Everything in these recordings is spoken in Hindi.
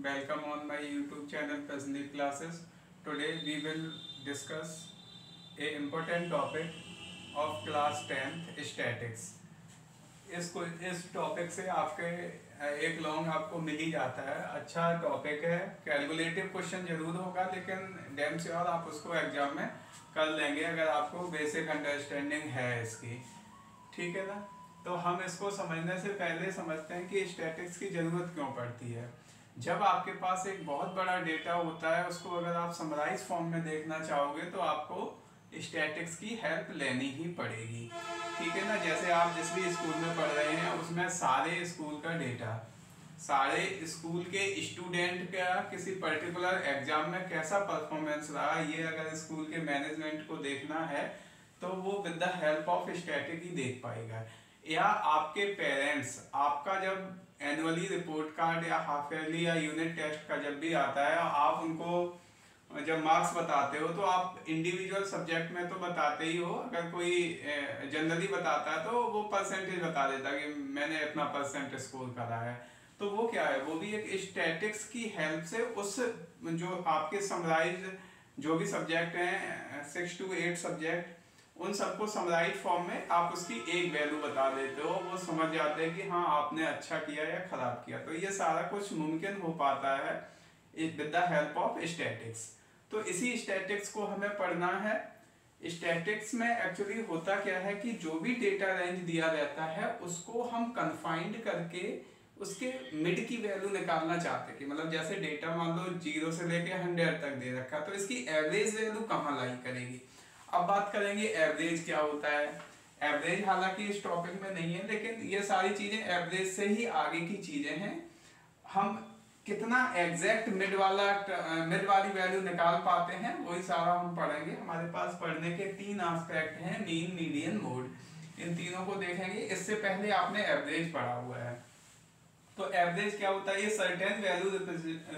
Welcome on my YouTube channel Prasandeep Classes. Today we will discuss a important topic of class 10th statics. इस टॉपिक से आपके एक लॉन्ग आपको मिल ही जाता है। अच्छा टॉपिक है, कैलकुलेटिव क्वेश्चन जरूर होगा लेकिन डैम श्योर आप उसको एग्जाम में कर लेंगे अगर आपको बेसिक अंडरस्टैंडिंग है इसकी। ठीक है ना। तो हम इसको समझने से पहले समझते हैं कि स्टैटिक्स की ज़रूरत क्यों पड़ती है। जब आपके पास एक बहुत बड़ा डेटा होता है, उसको अगर आप समराइज फॉर्म में देखना चाहोगे तो आपको स्टैटिक्स की हेल्प लेनी ही पड़ेगी। ठीक है ना। जैसे आप जिस भी स्कूल में पढ़ रहे हैं उसमें सारे स्कूल का डेटा, सारे स्कूल के स्टूडेंट का किसी पर्टिकुलर एग्जाम में कैसा परफॉर्मेंस रहा, ये अगर स्कूल के मैनेजमेंट को देखना है तो वो with the help of static ही देख पाएगा। या आपके पेरेंट्स आपका जब एनुअली रिपोर्ट कार्ड या हाफ ईयरली या यूनिट टेस्ट का जब भी आता है, आप उनको जब मार्क्स बताते हो तो आप इंडिविजुअल सब्जेक्ट में तो बताते ही हो, अगर कोई जनरली बताता है तो वो परसेंटेज बता देता है कि मैंने इतना परसेंट स्कोर करा है। तो वो क्या है, वो भी एक स्टैटिक्स की हेल्प से उस जो आपके समराइज जो भी सब्जेक्ट हैं 6 to 8 सब्जेक्ट, उन सबको समराइज फॉर्म में आप उसकी एक वैल्यू बता देते हो, वो समझ जाते हैं कि हाँ आपने अच्छा किया या खराब किया। तो ये सारा कुछ मुमकिन हो पाता है with the help of statics. तो इसी स्टैटिक्स को हमें पढ़ना है। स्टैटिक्स में एक्चुअली होता क्या है कि जो भी डेटा रेंज दिया रहता है उसको हम कन्फाइंड करके उसके मिड की वैल्यू निकालना चाहते हैं कि मतलब जैसे डेटा मान लो 0 से लेके 100 तक दे रखा, तो इसकी एवरेज वैल्यू कहाँ लाई करेगी। अब बात करेंगे एवरेज क्या होता है। एवरेज हालांकि इस टॉपिक में नहीं है लेकिन ये सारी चीजें एवरेज से ही आगे की चीजें हैं। हम कितना एग्जैक्ट मिड वाली वैल्यू निकाल पाते हैं वही सारा हम पढ़ेंगे। हमारे पास पढ़ने के 3 एस्पेक्ट हैं, मीन मीडियन मोड, इन तीनों को देखेंगे। इससे पहले आपने एवरेज पढ़ा हुआ है। तो एवरेज क्या होता है, ये certain value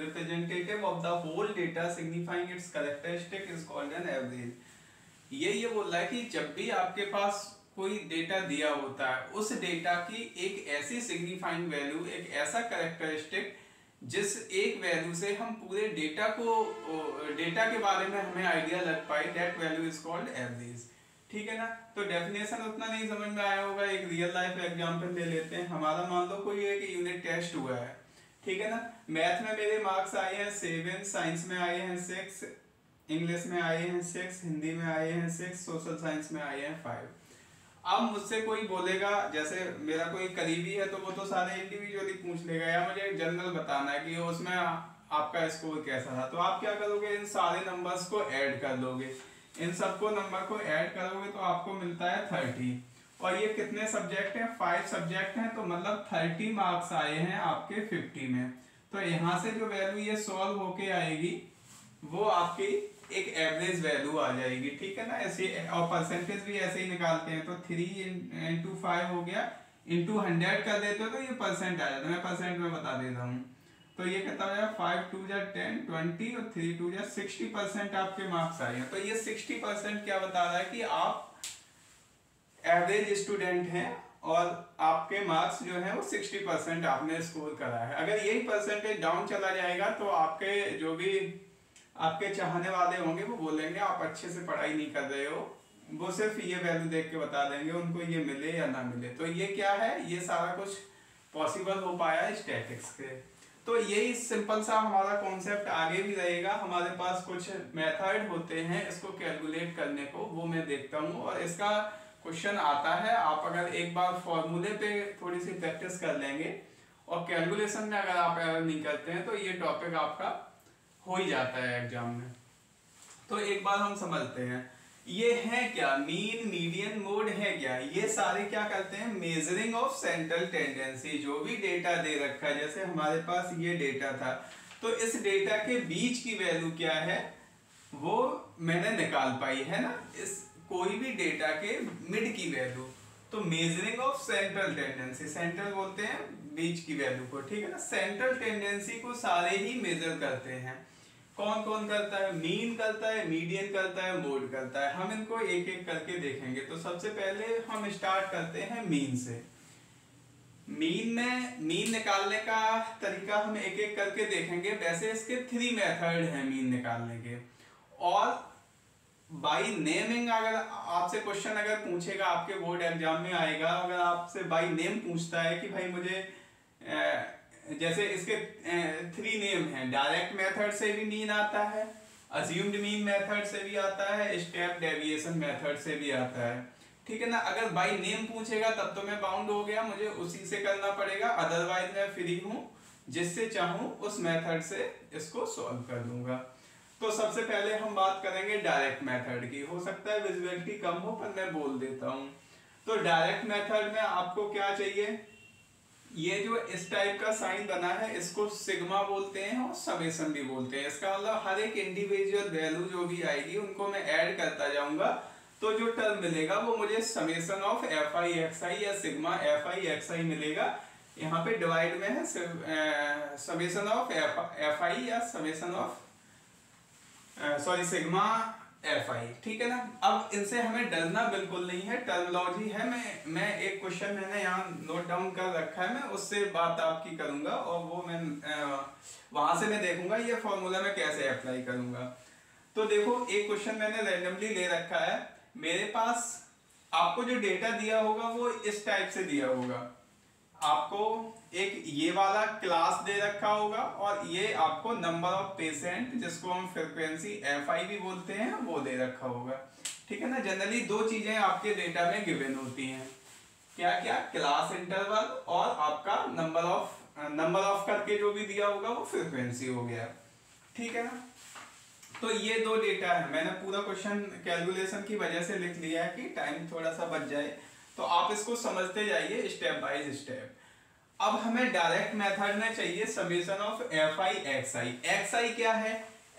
representative of the whole data signifying its characteristic is called an average. ये बोल रहा है कि जब भी आपके पास कोई डेटा दिया होता है उस डेटा की एक ऐसी सिग्निफाइंग वैल्यू, एक ऐसा कैरेक्टरिस्टिक जिस एक वैल्यू से हम पूरे डेटा के बारे में हमें आइडिया लग पाए, that value is called average. ठीक है ना। तो डेफिनेशन उतना नहीं समझ में आया होगा, एक रियल लाइफ एग्जांपल ले लेते हैं। हमारा मान लो कोई एक यूनिट टेस्ट हुआ है, ठीक है ना। मैथ में मेरे मार्क्स आए हैं 7, साइंस में आए हैं 6, इंग्लिश में आए हैं 6, हिंदी में आए हैं 6, सोशल साइंस में आए हैं 5। अब मुझसे कोई बोलेगा, जैसे मेरा कोई करीबी है तो वो तो सारे इंडिविजुअली पूछ लेगा, या मुझे जनरल बताना है कि उसमें आपका स्कोर कैसा था। तो आप क्या करोगे, इन सारे नंबर्स को ऐड कर लोगे, इन सबको नंबर को ऐड करोगे तो आपको मिलता है 30। और ये कितने सब्जेक्ट हैं, 5 सब्जेक्ट हैं, तो मतलब 30 मार्क्स आए हैं आपके 50 में। तो यहाँ से जो वैल्यू ये सॉल्व होके आएगी वो आपकी एक एवरेज वैल्यू आ जाएगी। ठीक है ना। ऐसे और परसेंटेज भी ऐसे ही निकालते हैं, तो 3 into 5 हो गया, इंटू 100 कर देते हो तो ये परसेंट आ जाता है। मैं परसेंट में बता देता हूँ। तो ये कितना हो जाएगा, 5 2 जा 10 20 और 3 2 जा 60% आपके मार्क्स आए हैं। तो ये 60% क्या बता रहा है कि आप एवरेज स्टूडेंट हैं और आपके मार्क्स जो है वो 60% आपने स्कोर करा है। अगर यही परसेंटेज डाउन चला जाएगा तो आपके जो भी आपके चाहने वाले होंगे वो बोलेंगे आप अच्छे से पढ़ाई नहीं कर रहे हो, वो सिर्फ ये वैल्यू देख के बता देंगे, उनको ये मिले या ना मिले। तो ये क्या है, ये सारा कुछ पॉसिबल हो पाया है स्टैटिक्स के। तो यही सिंपल सा हमारा कॉन्सेप्ट आगे भी रहेगा। हमारे पास कुछ मेथड होते हैं इसको कैलकुलेट करने को, वो मैं देखता हूँ और इसका क्वेश्चन आता है। आप अगर एक बार फॉर्मूले पे थोड़ी सी प्रैक्टिस कर लेंगे और कैलकुलेशन में अगर आप एरर नहीं करते हैं तो ये टॉपिक आपका हो ही जाता है एग्जाम में। तो एक बार हम समझते हैं ये है क्या, मीन मीडियन मोड है क्या। ये सारे क्या करते हैं, मेजरिंग ऑफ सेंट्रल टेंडेंसी। जो भी डेटा दे रखा है, जैसे हमारे पास ये डेटा था तो इस डेटा के बीच की वैल्यू क्या है वो मैंने निकाल पाई है ना। इस कोई भी डेटा के मिड की वैल्यू, तो measuring of central tendency, central बोलते हैं बीच की वैल्यू को। ठीक है ना। सेंट्रल टेंडेंसी को सारे ही मेजर करते हैं। कौन कौन करता है, मीन करता है, मीडियन करता है, मोड करता है। हम इनको एक एक करके देखेंगे। तो सबसे पहले हम स्टार्ट करते हैं मीन से। मीन निकालने का तरीका हम एक एक करके देखेंगे। वैसे इसके 3 मेथड हैं मीन निकालने के। और बाय नेमिंग, अगर आपसे क्वेश्चन अगर पूछेगा, आपके बोर्ड एग्जाम में आएगा, अगर आपसे बाय नेम पूछता है कि भाई मुझे जैसे इसके 3 नेम हैं, डायरेक्ट मेथड से भी मीन आता है, अज्यूम्ड मीन मेथड से भी आता है, स्टेप डेविएशन मेथड से भी आता है, ठीक है ना। अगर बाय नेम पूछेगा तब तो मैं बाउंड हो गया, मुझे उसी से करना पड़ेगा, अदरवाइज मैं फ्री हूं, जिससे चाहूं उस मेथड से इसको सॉल्व कर दूंगा। तो सबसे पहले हम बात करेंगे डायरेक्ट मेथड की। हो सकता है विजिबिलिटी कम हो पर मैं बोल देता हूं। तो डायरेक्ट मेथड में आपको क्या चाहिए, ये जो इस टाइप का साइन बना है इसको सिग्मा बोलते हैं और समेशन भी बोलते हैं। इसका मतलब हर एक इंडिविजुअल वैल्यू जो भी आएगी उनको मैं ऐड करता जाऊंगा, तो जो टर्म मिलेगा वो मुझे summation of F I X I या sigma F I X I मिलेगा। यहाँ पे डिवाइड में है समेशन ऑफ एफ आई या समेशन ऑफ सिग्मा एफ आई, ठीक है ना। अब इनसे हमें डरना बिल्कुल नहीं है, टर्मिनोलॉजी है। मैं एक क्वेश्चन मैंने यहाँ नोट डाउन कर रखा है, मैं उससे बात आपकी करूंगा और वो मैं वहां से मैं देखूंगा ये फॉर्मूला मैं कैसे अप्लाई करूंगा। तो देखो एक क्वेश्चन मैंने रैंडमली ले रखा है मेरे पास। आपको जो डेटा दिया होगा वो इस टाइप से दिया होगा। आपको एक ये वाला क्लास दे रखा होगा और ये आपको नंबर ऑफ पेशेंट, जिसको हम फ्रीक्वेंसी एफ आई भी बोलते हैं, वो दे रखा होगा, ठीक है ना। जनरली 2 चीजें आपके डेटा में गिवन होती हैं, क्या क्या, क्लास इंटरवल और आपका नंबर ऑफ करके जो भी दिया होगा वो फ्रीक्वेंसी हो गया, ठीक है ना। तो ये 2 डेटा है। मैंने पूरा क्वेश्चन कैलकुलेशन की वजह से लिख लिया है कि टाइम थोड़ा सा बच जाए, तो आप इसको समझते जाइए स्टेप बाय स्टेप। अब हमें डायरेक्ट मेथड में चाहिए summation of F I X I. X I क्या है,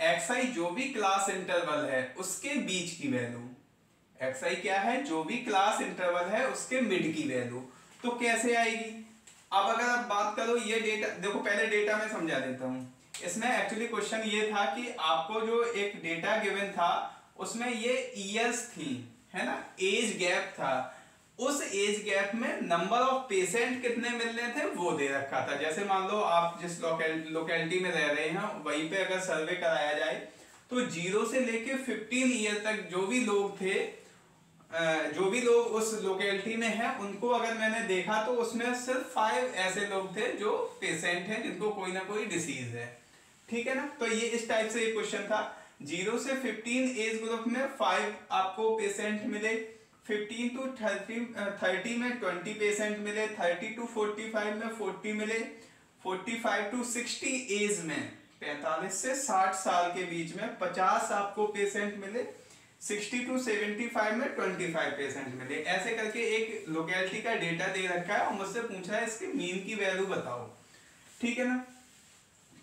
एक्स आई जो भी क्लास इंटरवल है उसके बीच की वैल्यू। एक्स आई क्या है, जो भी क्लास इंटरवल है उसके मिड की वैल्यू। तो कैसे आएगी, अब अगर आप बात करो ये डेटा, देखो पहले डेटा में समझा देता हूं। इसमें एक्चुअली क्वेश्चन ये था कि आपको जो एक डेटा गिवन था उसमें ये ईयर्स थी, है ना, एज गैप था। उस एज गैप में नंबर ऑफ पेशेंट कितने मिलने थे वो दे रखा था। जैसे मान लो आप जिस लोकेलिटी में रह रहे हैं वहीं पे अगर सर्वे कराया जाए तो 0 से लेके 15 ईयर तक जो भी लोग थे, जो भी लोग उस लोकेलिटी में हैं, उनको अगर मैंने देखा तो उसमें सिर्फ 5 ऐसे लोग थे जो पेशेंट हैं जिनको कोई ना कोई डिसीज है, ठीक है ना। तो ये इस टाइप से एक क्वेश्चन था। 0 से 15 एज ग्रुप में 5 आपको पेशेंट मिले, 15 to 30 में 20 पेशेंट मिले, 30 to 45 में 40 मिले, 45 to 60 एज में 45 से 60 साल के बीच में 50 आपको पेशेंट मिले, 60 to 75 में 25 पेशेंट मिले। ऐसे करके एक लोकेलिटी का डेटा दे रखा है और मुझसे पूछा है इसकी मीन की वैल्यू बताओ, ठीक है ना।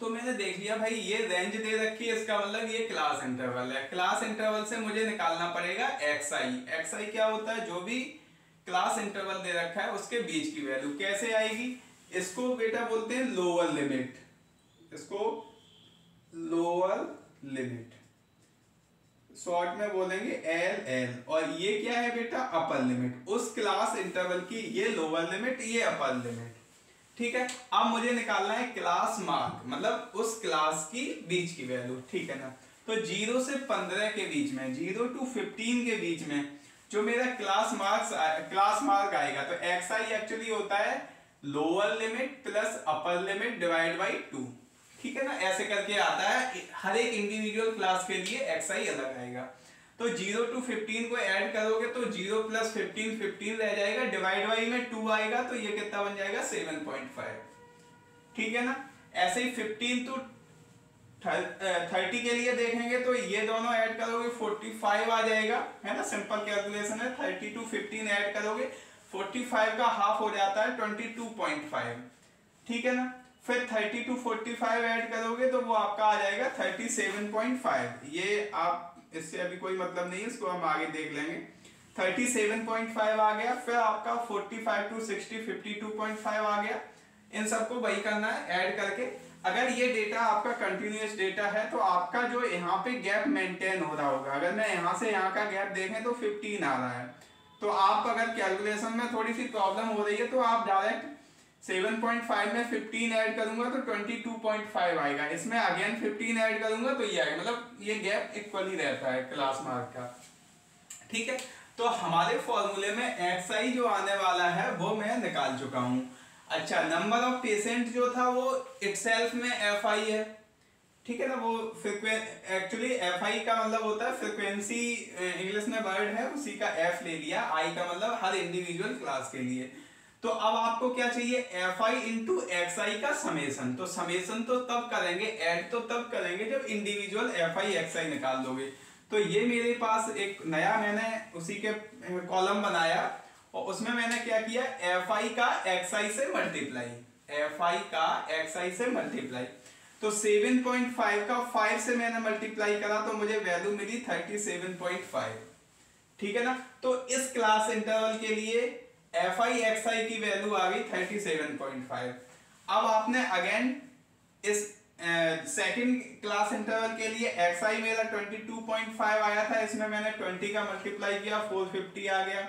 तो मैंने देख लिया भाई ये रेंज दे रखी है, इसका मतलब ये क्लास इंटरवल है। क्लास इंटरवल से मुझे निकालना पड़ेगा एक्स आई। एक्स आई क्या होता है, जो भी क्लास इंटरवल दे रखा है उसके बीच की वैल्यू। कैसे आएगी, इसको बेटा बोलते हैं लोअर लिमिट, इसको लोअर लिमिट शॉर्ट में बोलेंगे एल एल। और ये क्या है बेटा, अपर लिमिट। उस क्लास इंटरवल की ये लोअर लिमिट, ये अपर लिमिट, ठीक है। अब मुझे निकालना है क्लास मार्क, मतलब उस क्लास की बीच की वैल्यू, ठीक है ना। तो 0 से 15 के बीच में, 0 to 15 के बीच में जो मेरा क्लास मार्क आएगा, तो एक्स आई एक्चुअली होता है lower limit plus upper limit divide by 2, ठीक है ना। ऐसे करके आता है, हर एक इंडिविजुअल क्लास के लिए एक्स आई अलग आएगा। तो 0 to 15 को ऐड करोगे तो 0 plus 15 15 रह जाएगा, डिवाइड बाई में 2 आएगा, तो ये कितना बन जाएगा 7.5, ठीक है ना। ऐसे ही 15 to 30 के लिए देखेंगे तो ये दोनों ऐड करोगे 45 आ जाएगा, है ना। सिंपल कैलकुलेशन है, 30 to 15 ऐड करोगे 45 का हाफ हो जाता है 22.5, ठीक है ना। फिर 30 to 45 ऐड करोगे तो वो आपका आ जाएगा 37.5। ये आप इससे अभी कोई मतलब नहीं है, इसको हम आगे देख लेंगे। 37.5 आ गया। फिर आपका 45 to 60 52.5 आ गया। इन सबको वही करना है ऐड करके। अगर ये डेटा आपका कंटिन्यूअस डेटा है तो आपका जो यहाँ पे गैप मेंटेन हो रहा होगा। अगर मैं यहाँ से यहाँ का गैप देखें तो 15 आ रहा है, तो आप अगर कैलकुलेशन में थोड़ी सी प्रॉब्लम हो रही है तो आप डायरेक्ट 7.5 में 15 ऐड करूंगा तो 22.5 आएगा, इसमें अगेन 15 ऐड करूंगा तो ये आएगा, मतलब ये गैप इक्वल ही रहता है क्लास मार्क का। ठीक है, तो हमारे फॉर्मूले में xi जो आने वाला है वो मैं निकाल चुका हूं। अच्छा, नंबर ऑफ पेशेंट जो था वो इटसेल्फ में fi है, ठीक है ना, वो एक्चुअली fi का मतलब होता है फ्रीक्वेंसी, इंग्लिश में वर्ड है, उसी का f ले लिया, i का मतलब हर इंडिविजुअल क्लास के लिए। तो अब आपको क्या चाहिए, fi इंटू xi का समेसन। तो समेसन तो तब करेंगे, ऐड तो तब करेंगे जब इंडिविजुअल fi xi निकाल दोगे। तो ये मेरे पास एक नया मैंने उसी के कॉलम बनाया और उसमें मैंने क्या किया, fi का xi से मल्टीप्लाई, fi का xi से मल्टीप्लाई। तो 7.5 का 5 से मैंने मल्टीप्लाई करा तो मुझे वैल्यू मिली 37.5। ठीक है ना, तो इस क्लास इंटरवल के लिए fi xi की वैल्यू आ गई 37.5। अब आपने अगेन इस सेकंड क्लास इंटरवल के लिए xi मेरा 22.5 आया था, इसमें मैंने 20 का मल्टीप्लाई किया, 450 आ गया।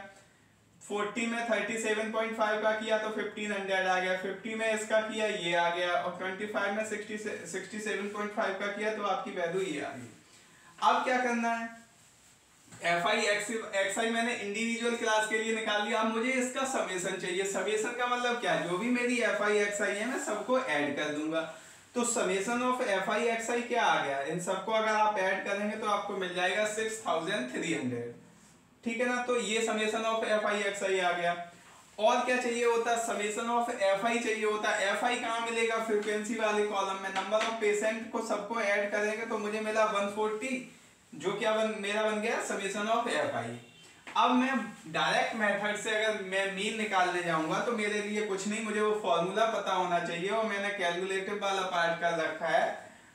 40 में 37.5 का किया तो 1500 आ गया, 50 में इसका किया ये आ गया, और 25 में 67.5 का किया तो आपकी वैल्यू ये आ गई। अब क्या करना है, fi xi मैंने इंडिविजुअल क्लास के लिए निकाल लिया, अब मुझे इसका समेसन चाहिए। समेसन का मतलब क्या है, जो भी मेरी fi xi है मैं सबको ऐड कर दूंगा। तो समेसन ऑफ fi xi क्या आ गया, इन सबको अगर आप ऐड करेंगे तो आपको मिल जाएगा 6300। ठीक है ना, तो ये समेसन ऑफ fi xi आ गया। और क्या चाहिए होता, समेसन ऑफ fi चाहिए होता। fi कहाँ मिलेगा, फ्रीक्वेंसी वाले कॉलम में, नंबर ऑफ पेशेंट को सबको ऐड करेंगे तो मुझे मिला 140, जो क्या मेरा बन गया समेसन ऑफ fi। अब मैं डायरेक्ट मेथड से अगर मैं मीन निकालने जाऊंगा तो मेरे लिए कुछ नहीं, मुझे वो फॉर्मूला पता होना चाहिए और मैंने कैलकुलेटिव वाला पार्ट कर रखा है।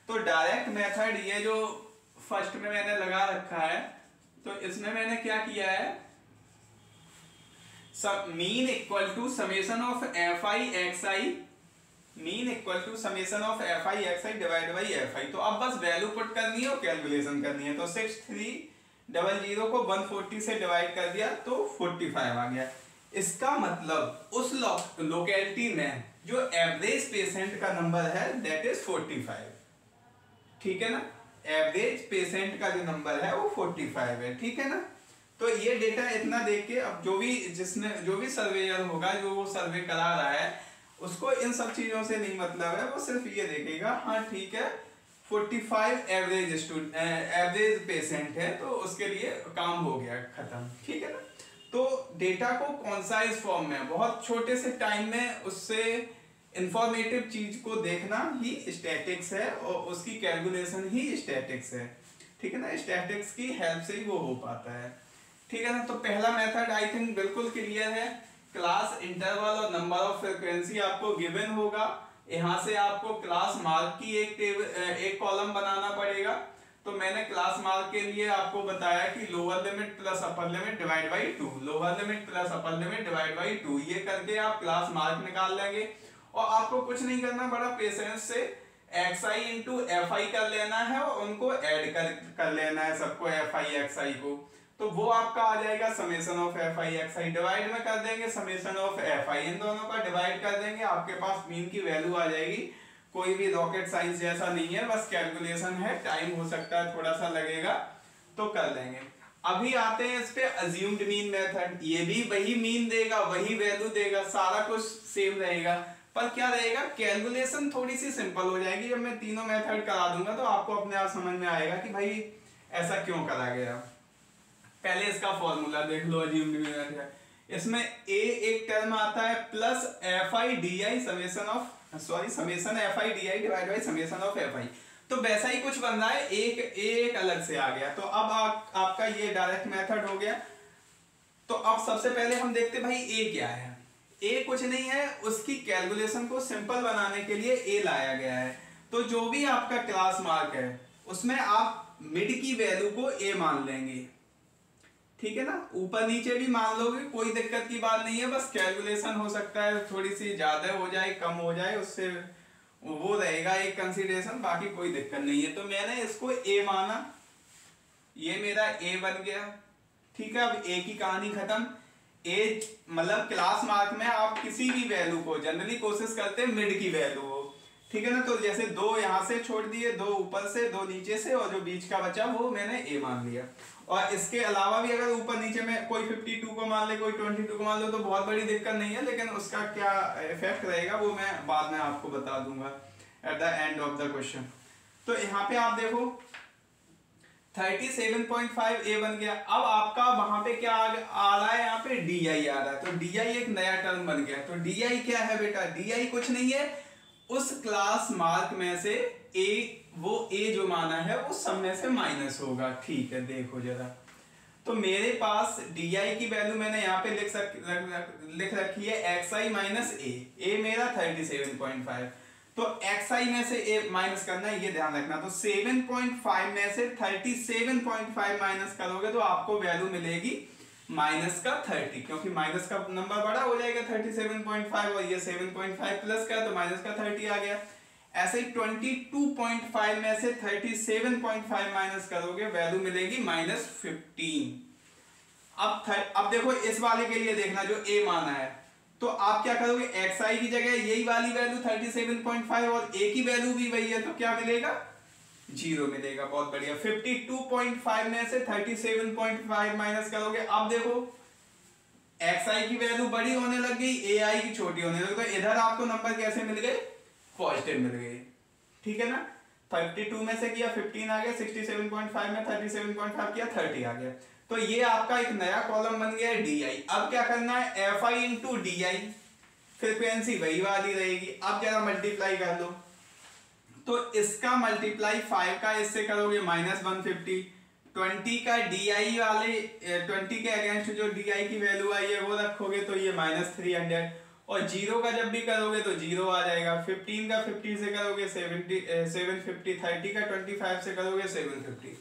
तो डायरेक्ट मेथड ये जो फर्स्ट में मैंने लगा रखा है, तो इसमें मैंने क्या किया है, सब mean equal to summation of fi xi, mean equal to summation of fi xi divide by fi। तो अब बस वैल्यू पुट करनी है और कैलकुलेशन करनी है। तो 6300 को 140 से डिवाइड कर दिया तो 45 आ गया। इसका मतलब उस लोकेलिटी में जो एवरेज पेशेंट का नंबर है दैट इज 45। ठीक है ना, एवरेज पेशेंट का जो नंबर है वो 45 है। ठीक है ना, तो ये डेटा इतना देख के अब जो भी सर्वेयर होगा, जो वो सर्वे करा रहा है, उसको इन सब चीजों से नहीं मतलब है, वो सिर्फ ये देखेगा हाँ ठीक है 45 एवरेज पेशेंट है तो उसके लिए काम हो गया, खत्म। ठीक है ना, तो डेटा को कॉन्साइज फॉर्म में बहुत छोटे से टाइम में उससे इंफॉर्मेटिव चीज को देखना ही स्टैटिक्स है और उसकी कैलकुलेशन ही स्टैटिक्स है। ठीक है ना, स्टैटिक्स की हेल्प से ही वो हो पाता है। ठीक है ना, तो पहला मेथड आई थिंक बिल्कुल क्लियर है। क्लास इंटरवल और नंबर ऑफ फ्रीक्वेंसी आपको गिवन होगा, यहाँ से आपको क्लास मार्क की एक कॉलम बनाना पड़ेगा। तो मैंने क्लास मार्क के लिए आपको बताया कि lower limit plus upper limit divide by 2, lower limit plus upper limit divide by 2, ये करके आप क्लास मार्क निकाल लेंगे। और आपको कुछ नहीं करना, बड़ा पेशेंस से xi इंटू fi कर लेना है और उनको ऐड कर लेना है सबको, fi xi को। तो वो आपका आ जाएगा summation of fi xi, divide में कर देंगे समेसन ऑफ fi, इन दोनों का डिवाइड कर देंगे, आपके पास मीन की वैल्यू आ जाएगी। कोई भी रॉकेट साइंस जैसा नहीं है, बस कैलकुलेशन है, टाइम हो सकता है थोड़ा सा लगेगा तो कर लेंगे। अभी आते हैं इस पे अज्यूम्ड मीन मेथड। ये भी वही मीन देगा, वही वैल्यू देगा, सारा कुछ सेम रहेगा, पर क्या रहेगा, कैलकुलेशन थोड़ी सी सिंपल हो जाएगी। जब मैं तीनों मेथड करा दूंगा तो आपको अपने आप समझ में आएगा कि भाई ऐसा क्यों करा गया। पहले इसका फॉर्मूला देख लो अज्यूम्ड मीन मेथड। इसमें a एक टर्म आता है plus fi di summation fi di divide by summation of fi। तो वैसा ही कुछ बन रहा है, एक अलग से आ गया। तो अब आपका ये डायरेक्ट मेथड हो गया। तो अब सबसे पहले हम देखते भाई a क्या है। a कुछ नहीं है, उसकी कैलकुलेशन को सिंपल बनाने के लिए a लाया गया है। तो जो भी आपका क्लास मार्क है उसमें आप मिड की वैल्यू को a मान लेंगे। ठीक है ना, ऊपर नीचे भी मान लोगे, कोई दिक्कत की बात नहीं है, बस कैलकुलेशन हो सकता है थोड़ी सी ज्यादा हो जाए कम हो जाए, उससे वो रहेगा एक कंसीडरेशन, बाकी कोई दिक्कत नहीं है। तो मैंने इसको a माना, ये मेरा a बन गया। ठीक है, अब a की कहानी खत्म। ए मतलब क्लास मार्क में आप किसी भी वैल्यू को जनरली कोशिश करते हैं मिड की वैल्यू हो, ठीक है ना। तो जैसे 2 यहाँ से छोड़ दिए, 2 ऊपर से, 2 नीचे से, और जो बीच का बचा वो मैंने ए मान लिया। और इसके अलावा भी अगर ऊपर नीचे में कोई 52 को मान ले, कोई 22 को मान लो, तो बहुत बड़ी दिक्कत नहीं है, लेकिन उसका क्या इफेक्ट रहेगा वो मैं बाद में आपको बता दूंगा at the end of the question. तो यहाँ पे आप देखो 37.5 ए बन गया। अब आपका वहां पे क्या आ रहा है, यहाँ पे डी आई आ रहा है, तो डी आई एक नया टर्म बन गया। तो डी आई क्या है बेटा, डी आई कुछ नहीं है, उस क्लास मार्क में से ए, वो ए जो माना है वो सब में से माइनस होगा, ठीक है। देखो जरा, तो मेरे पास डी आई की वैल्यू मैंने यहाँ पे लिख रखी है एक्स आई माइनस ए मेरा 37.5, तो xi में से a माइनस करना है, ये ध्यान रखना। तो 7.5 में से 37.5 माइनस करोगे तो आपको वैल्यू मिलेगी माइनस का 30, क्योंकि माइनस का नंबर बड़ा हो जाएगा 37.5 और ये 7.5 प्लस का, तो माइनस का 30 आ गया। ऐसे ही 22.5 में से 37.5 माइनस करोगे वैल्यू मिलेगी -15। अब देखो इस वाले के लिए देखना जो a माना है, तो आप क्या करोगे, xi की जगह यही वाली वैल्यू 37.5 और a की वैल्यू भी वही है, तो क्या मिलेगा, 0 मिलेगा। बहुत बढ़िया। 52.5 में से 37.5 माइनस करोगे, अब देखो xi की वैल्यू बड़ी होने लग गई, ai की छोटी होने लगी, तो इधर आपको नंबर कैसे मिल गए, पॉजिटिव मिल गए, ठीक है ना। 52 में से किया 15 आ गया, 67.5 में 37.5 किया 30 आ गया। तो ये आपका एक नया कॉलम बन गया है डी आई। अब क्या करना है, F I into D I, frequency वही वाली रहेगी। अब जरा मल्टीप्लाई कर लो, तो इसका मल्टीप्लाई 5 का इससे करोगे -150, 20 का डी आई वाले 20 के अगेंस्ट जो डी आई की वैल्यू आई है वो रखोगे तो ये -300, और 0 का जब भी करोगे तो 0 आ जाएगा। 15 का 50 से करोगे 750, 30 का 25 से करोगे 750,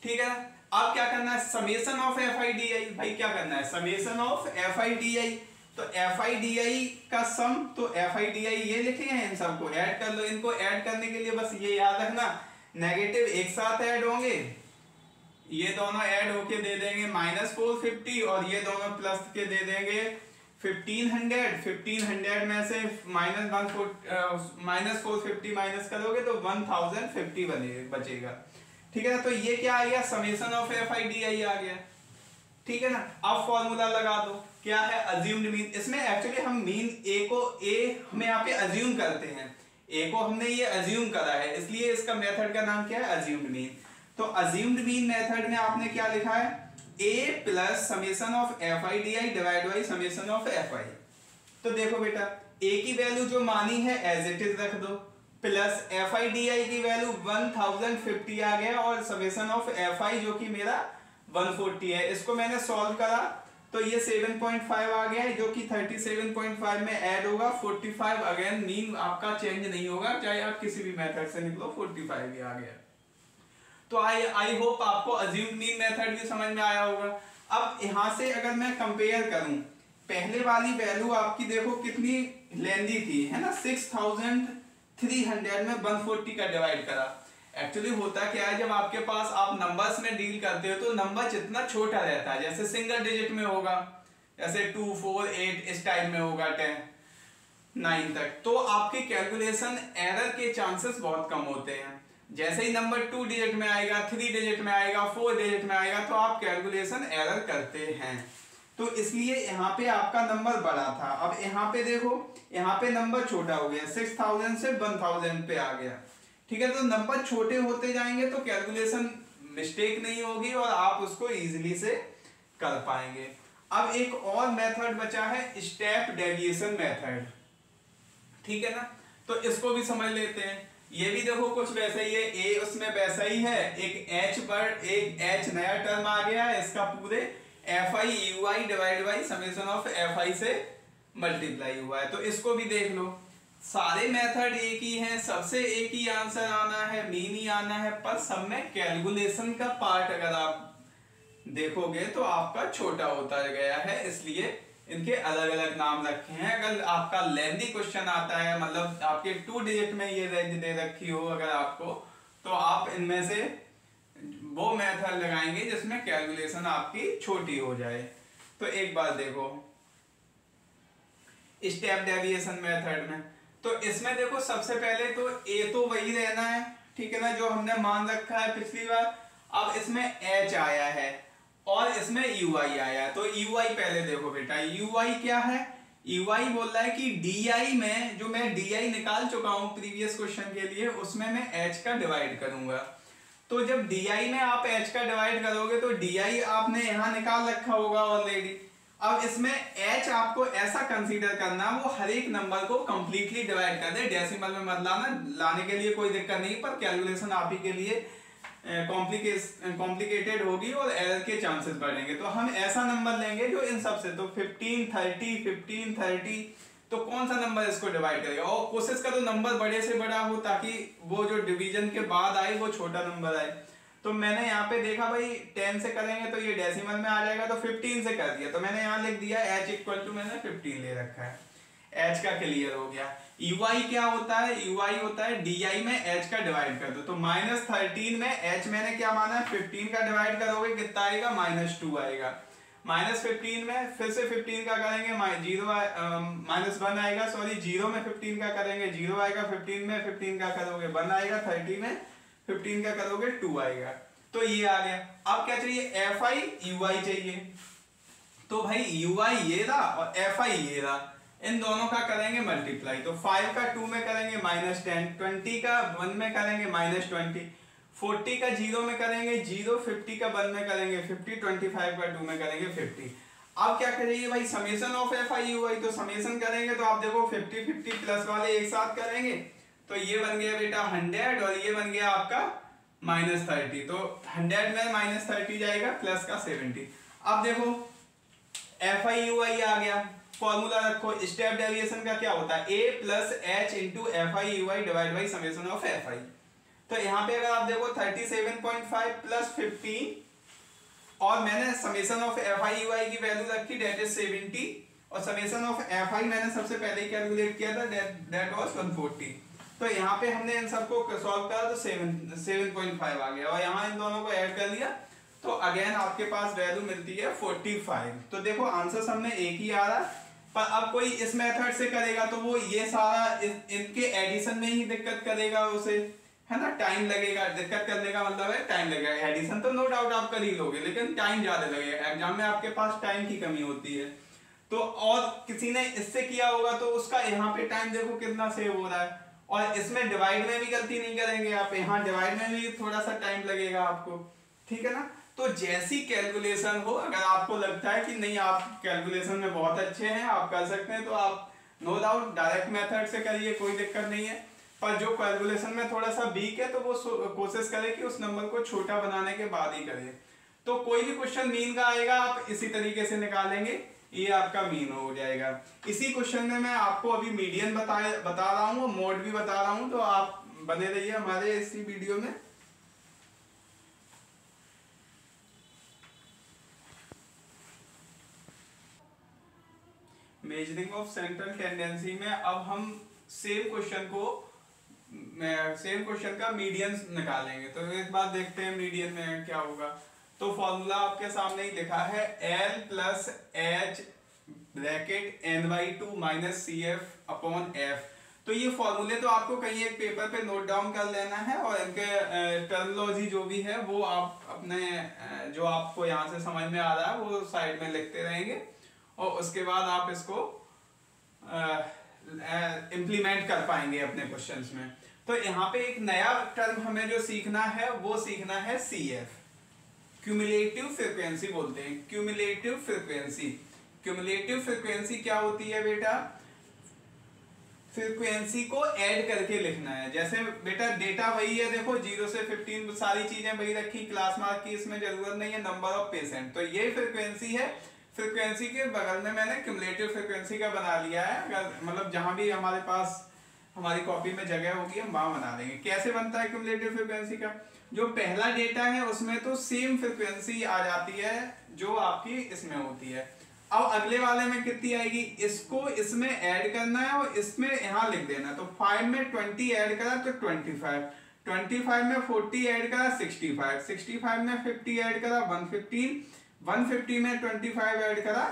ठीक है ना। अब क्या करना है, summation of F I D आई, भाई क्या करना है, summation of F I D आई। तो एफ आई डी आई का सम, तो एफ आई डी आई ये लिखे हैं, इन सबको ऐड कर लो। इनको ऐड करने के लिए बस ये याद रखना, नेगेटिव एक साथ ऐड होंगे, ये दोनों ऐड होके दे देंगे -450, और ये दोनों प्लस के दे देंगे 1500। 1500 में से -450 माइनस करोगे तो 1050 बचेगा, ठीक है ना। तो ये क्या आ गया, summation of F I D I आ गया, ठीक है ना। अब फॉर्मूला लगा दो, क्या है, अज्यूम्ड मीन। इसमें एक्चुअली हम मीन हम यहाँ पे अज्यूम करते हैं, ए को हमने ये अज्यूम करा है, इसलिए इसका मेथड का नाम क्या है, अज्यूम्ड मीन। तो अज्यूम्ड मीन मेथड में आपने क्या लिखा है, a plus summation of F I D I divide by summation of F आई। तो देखो बेटा, a की वैल्यू जो मानी है एज इट इज रख दो, प्लस एफ आई डी आई की वैल्यू 1050 आ गया, और समेशन ऑफ एफ आई जो कि मेरा 140 है, इसको मैंने सॉल्व करा तो ये 7.5 आ गया है, जो कि 37.5 में ऐड होगा 45। अगेन मीन आपका चेंज नहीं होगा, चाहे आप किसी भी मेथड से निकलो, 45 ही आ गया। तो आई होप आपको अज्यूम्ड मीन मेथड भी समझ में आया होगा। अब यहां से अगर मैं कंपेयर करूं, पहले वाली वैल्यू आपकी देखो कितनी लेंदी थी, है ना, 6300 में 140 का डिवाइड करा। एक्चुअली होता क्या है, जब आपके पास आप नंबर्स में डील करते हो तो नंबर जितना छोटा रहता है, जैसे सिंगल डिजिट में होगा, जैसे 2, 4, 8 इस टाइप में होगा, 10, 9 तक, तो आपकी कैलकुलेशन एरर के चांसेस बहुत कम होते हैं। जैसे ही नंबर 2 डिजिट में आएगा, 3 डिजिट में आएगा, 4 डिजिट में आएगा, तो आप कैलकुलेशन एरर करते हैं। तो इसलिए यहाँ पे आपका नंबर बड़ा था। अब यहाँ पे देखो, यहाँ पे नंबर छोटा हो गया, 6000 से 1000 पे आ गया, ठीक है। तो नंबर छोटे होते जाएंगे तो कैलकुलेशन मिस्टेक नहीं होगी और आप उसको इजीली से कर पाएंगे। अब एक और मेथड बचा है, स्टेप डेविएशन मेथड, ठीक है ना। तो इसको भी समझ लेते हैं। ये भी देखो कुछ वैसा ही है, ए उसमें वैसा ही है, एक एच पर एक एच नया टर्म आ गया है, इसका पूरे F I you I divide by summation of F आई से मल्टीप्लाई हुआ है। तो इसको भी देख लो, सारे मेथड एक ही हैं, सबसे एक ही आंसर आना है, मीन ही आना है, पर सब में कैलकुलेशन का पार्ट अगर आप देखोगे तो आपका छोटा होता गया है, इसलिए इनके अलग अलग नाम रखे हैं। अगर आपका लेंथी क्वेश्चन आता है, मतलब आपके 2 डिजिट में ये रेंज दे रखी हो अगर आपको, तो आप इनमें से वो मेथड लगाएंगे जिसमें कैलकुलेशन आपकी छोटी हो जाए। तो एक बार देखो, स्टेप डेविएशन मेथड में। तो इसमें देखो सबसे पहले तो ए तो वही रहना है, ठीक है ना, जो हमने मान रखा है पिछली बार। अब इसमें एच आया है और इसमें यूआई आया है। तो यूआई पहले देखो बेटा, यूआई क्या है, यूआई बोल रहा है कि डीआई में, जो मैं डीआई निकाल चुका हूं प्रीवियस क्वेश्चन के लिए, उसमें मैं एच का डिवाइड करूंगा। तो जब डीआई में आप एच का डिवाइड करोगे तो डीआई आपने यहां निकाल रखा होगा ऑलरेडी। अब इसमें एच आपको ऐसा कंसीडर करना, वो हर एक नंबर को कंप्लीटली डिवाइड कर दे, डेसिमल में मत लाना, लाने के लिए कोई दिक्कत नहीं, पर कैलकुलेशन आप ही के लिए कॉम्प्लिकेटेड होगी और एरर के चांसेस बढ़ेंगे। तो हम ऐसा नंबर लेंगे जो इन सब से, तो 15 30 15 30, तो कौन सा नंबर इसको डिवाइड करेगा, और कोशिश करो नंबर बड़े से बड़ा हो ताकि वो जो डिवीजन के बाद आए वो छोटा नंबर आए। तो मैंने यहाँ पे देखा भाई 10 से करेंगे तो ये डेसिमल में आ जाएगा, तो 15 से कर दिया, तो मैंने यहाँ लिख दिया h इक्वल टू, मैंने 15 ले रखा है, h का क्लियर हो गया। ui क्या होता है, ui होता है di में h का डिवाइड कर दो, तो -13 में h मैंने क्या माना है 15 का डिवाइड करोगे कितना आएगा, -2 आएगा। -15 में फिर से 15 का करेंगे, -1 आएगा, सॉरी 0 में 15 का करेंगे 0 आएगा, 15 में 15 का करोगे 1 आएगा, 30 में 15 का करोगे 2 आएगा। तो ये आ गया। अब क्या चाहिए, fi ui चाहिए। तो भाई ui ये रहा और fi ये रहा, इन दोनों का करेंगे मल्टीप्लाई। तो 5 का 2 में करेंगे -10, 20 का 1 में करेंगे -20, 40 का 0 में करेंगे 0, 50 का 1 में करेंगे 50, 25 का 2 में करेंगे 50। अब क्या करेंगे भाई, समेशन ऑफ fi ui, तो समेशन करेंगे तो आप देखो 50 50 प्लस वाले एक साथ करेंगे, तो ये बन गया बेटा 100 और ये बन गया आपका -30। तो 100 में -30 जाएगा, प्लस का 70। अब देखो fi ui आ गया, फॉर्मूला रखो, स्टेप डेविएशन का क्या होता है, a plus H into fi ui divide by summation of fi। तो यहाँ पे अगर आप देखो 37.5 प्लस 15 और मैंने समेशन ऑफ fi ui की वैल्यू रखी डेट इज 70 और समेशन ऑफ fi मैंने सबसे पहले ही कैलकुलेट किया था, डेट वाज 140। तो यहाँ पे हमने इन सबको सॉल्व करा तो 7.5 आ गया और यहाँ इन दोनों को ऐड कर लिया तो अगेन आपके पास वैल्यू मिलती है 45। तो देखो आंसर हमने एक ही आ रहा, पर अब कोई इस मेथड से करेगा तो वो ये सारा इनके एडिशन में ही दिक्कत करेगा उसे, है ना, टाइम लगेगा। दिक्कत करने का मतलब है टाइम लगेगा। एडिशन तो नो डाउट आप कर ही लोगे, लेकिन टाइम ज्यादा लगेगा, एग्जाम में आपके पास टाइम की कमी होती है। तो और किसी ने इससे किया होगा तो उसका यहाँ पे टाइम देखो कितना सेव हो रहा है, और इसमें डिवाइड में भी गलती नहीं करेंगे आप, यहाँ डिवाइड में भी थोड़ा सा टाइम लगेगा आपको, ठीक है ना। तो जैसी कैलकुलेशन हो, अगर आपको लगता है कि नहीं आप कैलकुलेशन में बहुत अच्छे हैं, आप कर सकते हैं, तो आप नो डाउट डायरेक्ट मेथड से करिए, कोई दिक्कत नहीं है। पर जो कैलकुलेशन में थोड़ा सा वीक है तो वो कोशिश करे कि उस नंबर को छोटा बनाने के बाद ही करे। तो कोई भी क्वेश्चन मीन का आएगा आप इसी तरीके से निकालेंगे, ये आपका मीन हो जाएगा। इसी क्वेश्चन में मैं आपको अभी मीडियन बता रहा हूँ, मोड भी बता रहा हूँ, तो आप बने रहिए हमारे इसी वीडियो में। मेजरिंग ऑफ सेंट्रल टेंडेंसी में अब हम सेम क्वेश्चन का मीडियन निकालेंगे। तो एक बात देखते हैं मीडियन में क्या होगा। तो फॉर्मूला आपके सामने ही लिखा है, L plus H bracket n/2 minus CF upon F। तो ये फॉर्मूले तो आपको कहीं एक पेपर पे नोट डाउन कर लेना है और इनके टर्मिनोलॉजी जो भी है वो आप अपने जो आपको यहाँ से समझ में आ रहा है वो साइड में लिखते रहेंगे और उसके बाद आप इसको इम्प्लीमेंट कर पाएंगे अपने क्वेश्चंस में। तो यहाँ पे एक नया टर्म हमें जो सीखना है वो सीखना है CF, क्यूमुलेटिव फ्रीक्वेंसी बोलते हैं। क्यूमुलेटिव फ्रीक्वेंसी, क्यूमुलेटिव फ्रीक्वेंसी क्या होती है बेटा, फ्रीक्वेंसी को ऐड करके लिखना है। जैसे बेटा डेटा वही है, देखो 0 से 15 सारी चीजें वही रखी, क्लास मार्क की इसमें जरूरत नहीं है, नंबर ऑफ पेशेंट, तो ये फ्रीक्वेंसी है। फ्रीक्वेंसी के बगल में मैंने क्यूमुलेटिव फ्रीक्वेंसी का बना लिया है, अगर मतलब जहां भी हमारे पास हमारी कॉपी में जगह होगी हम वहां बना देंगे। कैसे बनता है क्यूमुलेटिव फ्रीक्वेंसी का, जो पहला डेटा है उसमें तो सेम फ्रीक्वेंसी आ जाती है जो आपकी इसमें होती है। अब अगले वाले में कितनी आएगी, इसको इसमें ऐड करना है और इसमें यहाँ लिख देना। तो 5 में 20 ऐड करा तो 25, 25 में 40 ऐड करा 65, 65 में 50 ऐड करा 115, 150 में 25 ऐड करा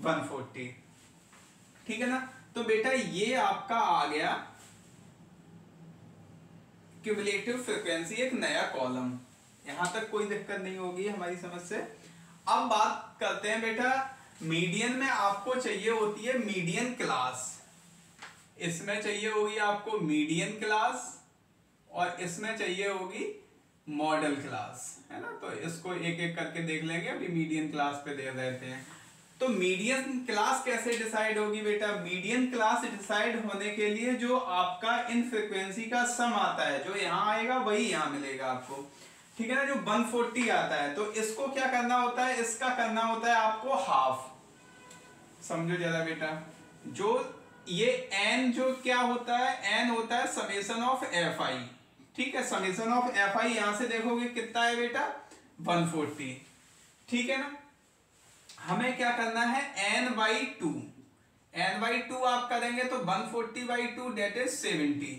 140। ठीक है ना। तो बेटा ये आपका आ गया क्यूमुलेटिव फ्रीक्वेंसी, एक नया कॉलम। यहां तक कोई दिक्कत नहीं होगी हमारी समझ से। अब बात करते हैं बेटा मीडियन में आपको चाहिए होती है मीडियन क्लास। इसमें चाहिए होगी आपको मीडियन क्लास और इसमें चाहिए होगी मॉडल क्लास, है ना। तो इसको एक एक करके देख लेंगे, अभी मीडियन क्लास पे दे देते हैं। तो मीडियन क्लास कैसे डिसाइड होगी बेटा? मीडियन क्लास डिसाइड होने के लिए जो आपका इन फ्रीक्वेंसी का सम आता है, जो यहां आएगा वही यहां मिलेगा आपको, ठीक है ना। जो 140 आता है तो इसको क्या करना होता है, इसका करना होता है आपको हाफ। समझो जरा बेटा, जो ये n जो क्या होता है, n होता है समेशन ऑफ fi, ठीक है। समेशन ऑफ fi यहां से देखोगे कितना है बेटा 140, ठीक है ना। हमें क्या करना है n/2, n/2 आप करेंगे तो 140/2 डेट इज 70।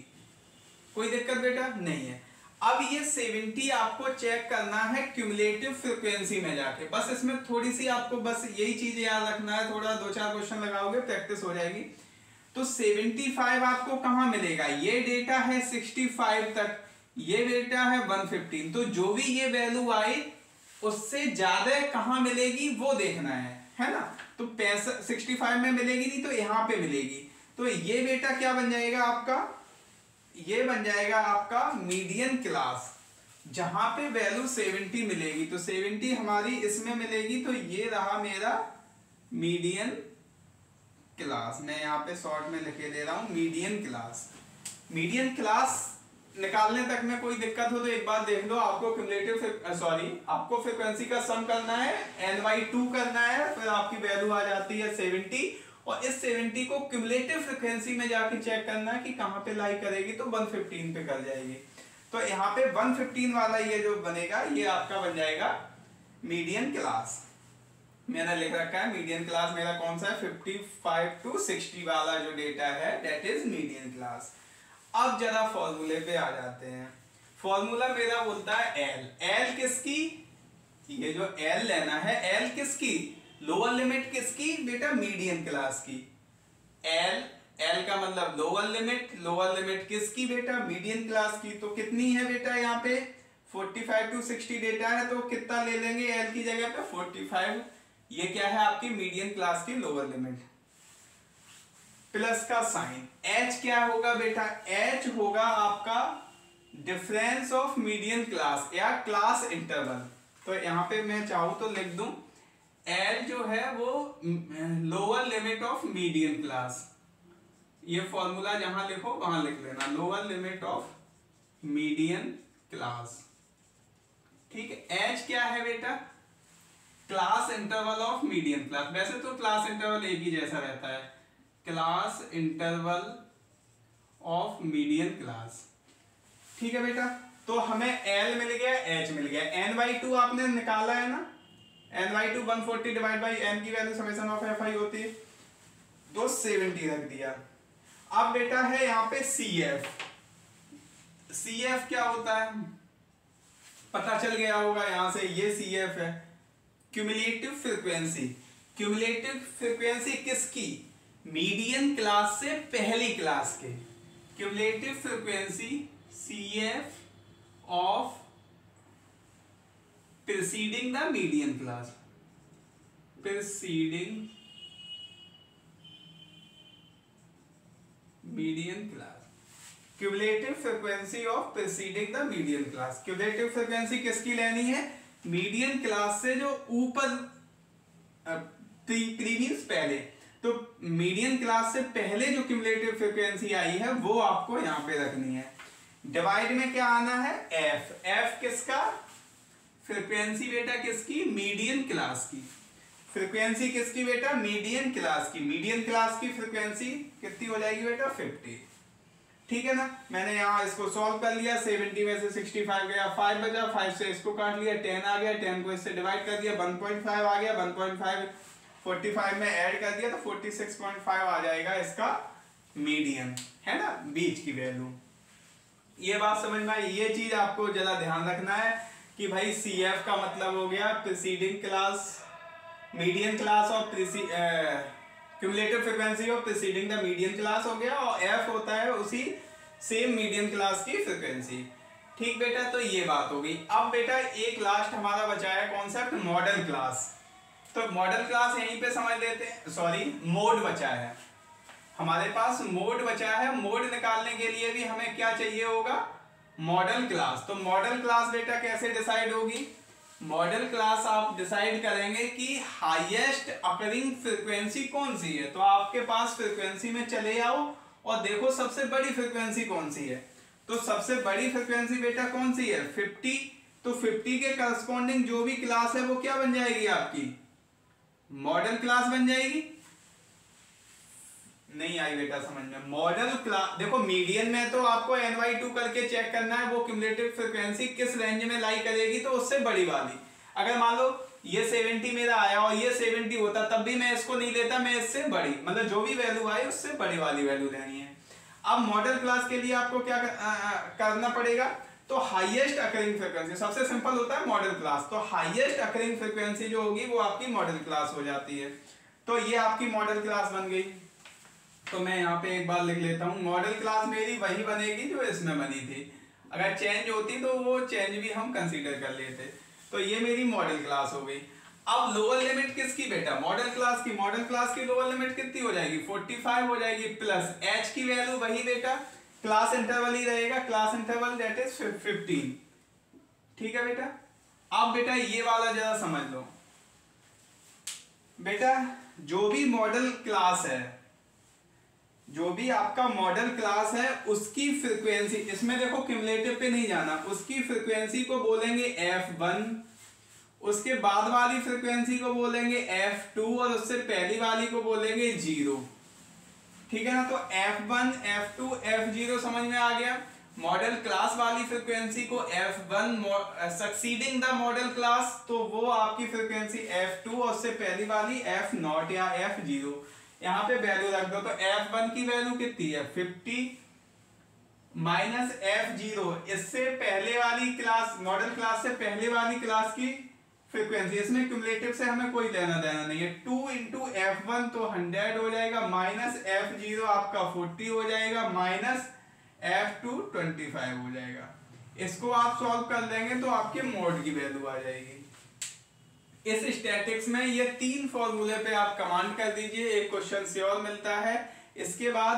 कोई दिक्कत बेटा नहीं है। अब ये 70 आपको चेक करना है क्यूमुलेटिव फ्रीक्वेंसी में जाके। बस इसमें थोड़ी सी आपको बस यही चीज याद रखना है, थोड़ा 2-4 क्वेश्चन लगाओगे प्रैक्टिस हो जाएगी। तो 75 आपको कहां मिलेगा, ये डेटा है 65 तक, ये डेटा है 115, तो जो भी ये वैल्यू आई उससे ज्यादा कहां मिलेगी वो देखना है ना। तो 65 में मिलेगी नहीं तो यहां पे मिलेगी। तो ये बेटा क्या बन जाएगा आपका, ये बन जाएगा आपका मीडियन क्लास, जहां पे वैल्यू 70 मिलेगी। तो 70 हमारी इसमें मिलेगी, तो ये रहा मेरा मीडियन क्लास। मैं यहाँ पे शॉर्ट में लिखे दे रहा हूं मीडियन क्लास। मीडियन क्लास निकालने तक में कोई दिक्कत हो तो एक बार देख लो। आपको आपको फ्रीक्वेंसी का सम करना है, n/2 करना है, फिर आपकी वैल्यू आ जाती है 70, और इस 70 को क्यूमुलेटिव फ्रीक्वेंसी में जाके चेक करना है कि कहां पे लाई करेगी, तो 115 पे कर जाएगी। तो यहाँ पे 115 वाला ये जो बनेगा ये आपका बन जाएगा मीडियन क्लास। मैंने लिख रखा है मीडियन क्लास मेरा कौन सा है, 55 to 60 वाला जो डेटा है दैट इज मीडियन क्लास। अब जरा फॉर्मूले पे आ जाते हैं। फॉर्मूला मेरा बोलता है एल किसकी, ये जो एल लेना है, एल किसकी, लोअर लिमिट किसकी बेटा, मीडियन क्लास की। एल का मतलब लोअर लिमिट किसकी बेटा, मीडियन क्लास की। तो कितनी है बेटा यहाँ पे 45 to 60 डेटा है, तो कितना ले लेंगे एल की जगह पे 45। ये क्या है आपकी मीडियन क्लास की लोअर लिमिट, प्लस का साइन। एच क्या होगा बेटा, एच होगा आपका डिफरेंस ऑफ मीडियन क्लास या क्लास इंटरवल। तो यहां पे मैं चाहूं तो लिख दूं एल जो है वो lower limit of median class. ये फॉर्मूला जहां लिखो वहां लिख लेना, lower limit of median class, ठीक है। एच क्या है बेटा, class interval of median class. वैसे तो क्लास इंटरवल एक ही जैसा रहता है, class interval of median class, ठीक है बेटा। तो हमें एल मिल गया, एच मिल गया, n/2 आपने निकाला है ना, n/2 140 डिवाइड बाई n की वैल्यू समेशन ऑफ fi होती है, तो 70 रख दिया। अब बेटा है यहाँ पे CF क्या होता है पता चल गया होगा यहां से, ये CF है क्यूमुलेटिव फ्रीक्वेंसी। क्यूमुलेटिव फ्रीक्वेंसी किसकी, मीडियन क्लास से पहली क्लास के। Cumulative frequency CF of preceding the median class, preceding median class. Cumulative frequency of preceding the median class. Cumulative frequency किसकी लेनी है, मीडियन क्लास से जो ऊपर प्रीवियस पहले, तो मीडियन क्लास से पहले जो क्यूमुलेटिव फ्रीक्वेंसी आई है वो आपको यहां पे रखनी है। डिवाइड में क्या आना है, एफ किसका, फ्रीक्वेंसी बेटा किसकी, मीडियन क्लास की। फ्रीक्वेंसी किसकी बेटा, मीडियन क्लास की। मीडियन क्लास की फ्रीक्वेंसी कितनी हो जाएगी बेटा 50, ठीक है ना। मैंने यहाँ इसको सॉल्व कर लिया, 70 में से 65 गया, 5 बचा, 5 से इसको काट लिया, 10 आ गया, 10 को इससे डिवाइड कर दिया, 1.5 आ गया, 1.5 45 में ऐड कर दिया तो 46.5 आ जाएगा इसका मीडियन, है ना, बीच की वैल्यू। ये बात समझ में आई। ये चीज आपको जरा ध्यान रखना है कि भाई CF का मतलब हो गया प्रीसीडिंग क्लास, मीडियन क्लास और cumulative frequency of preceding the median class हो गया, और एफ होता है उसी सेम मीडियन क्लास की फ्रीक्वेंसी। ठीक बेटा, तो ये बात हो गई। अब बेटा एक लास्ट हमारा बचा है कॉन्सेप्ट मॉडल क्लास। तो मॉडल क्लास यहीं पे समझ लेते हैं, सॉरी मोड बचा है हमारे पास, मोड बचा है। मोड निकालने के लिए भी हमें क्या चाहिए होगा, मॉडल क्लास। तो मॉडल क्लास बेटा कैसे डिसाइड होगी, मॉडल क्लास आप डिसाइड करेंगे कि हाईएस्ट अकरिंग फ्रीक्वेंसी कौन सी है। तो आपके पास फ्रीक्वेंसी में चले आओ और देखो सबसे बड़ी फ्रीक्वेंसी कौन सी है। तो सबसे बड़ी फ्रीक्वेंसी बेटा कौन सी है, 50। तो 50 के करस्पॉन्डिंग जो भी क्लास है वो क्या बन जाएगी आपकी, मॉडल क्लास बन जाएगी। नहीं आई बेटा समझ में, मॉडल क्लास देखो मीडियन में तो आपको NY2 करके चेक करना है वो क्यूमुलेटिव फ्रीक्वेंसी किस रेंज में लाई करेगी, तो उससे बड़ी वाली। अगर मान लो ये 70 मेरा आया और ये 70 होता तब भी मैं इसको नहीं लेता, मैं इससे बड़ी मतलब जो भी वैल्यू आए उससे बड़ी वाली वैल्यू लेनी है। अब मॉडल क्लास के लिए आपको क्या करना पड़ेगा, तो हाईएस्ट अकरिंग फ्रीक्वेंसी, सबसे सिंपल होता है मॉडल क्लास। तो हाईएस्ट अकरिंग फ्रीक्वेंसी जो होगी वो आपकी मॉडल क्लास हो जाती है। तो ये आपकी मॉडल क्लास बन गई। तो मैं यहाँ पे एक बार लिख लेता हूँ, मॉडल क्लास मेरी वही बनेगी जो इसमें बनी थी। अगर चेंज होती तो वो चेंज भी हम कंसीडर कर लेते। तो ये मेरी मॉडल क्लास हो गई। अब लोअर लिमिट किसकी बेटा, मॉडल क्लास की। मॉडल क्लास की लोअर लिमिट कितनी हो जाएगी, 45 हो जाएगी, प्लस h की वैल्यू वही बेटा, क्लास इंटरवल ही रहेगा, क्लास इंटरवल दैट इज 15। ठीक है बेटा। अब बेटा ये वाला जरा समझ लो बेटा, जो भी मॉडल क्लास है, जो भी आपका मॉडल क्लास है उसकी फ्रीक्वेंसी, इसमें देखो क्यूमुलेटिव पे नहीं जाना, उसकी फ्रीक्वेंसी को बोलेंगे f1, उसके बाद वाली फ्रीक्वेंसी को बोलेंगे f2 और उससे पहली वाली को बोलेंगे 0। ठीक है ना। तो f1 f2 f0 समझ में आ गया। मॉडल क्लास वाली फ्रीक्वेंसी को f1 succeeding the model class, तो वो आपकी फ्रीक्वेंसी f2 और उससे पहली वाली f0 या f0। यहाँ पे वैल्यू रख दो। तो f1 की वैल्यू कितनी है 50 माइनस f0, इससे पहले वाली क्लास, मॉडल क्लास से पहले वाली क्लास की फ्रीक्वेंसी, इसमें क्यूमुलेटिव से हमें कोई लेना देना नहीं है। 2 इंटू f1 तो 100 हो जाएगा, माइनस f0 आपका 40 हो जाएगा, माइनस f2 25 हो जाएगा। इसको आप सॉल्व कर देंगे तो आपके मोड की वैल्यू आ जाएगी। इस स्टैटिक्स में ये 3 फॉर्मूले पे आप कमांड कर दीजिए, एक क्वेश्चन श्योर मिलता है। इसके बाद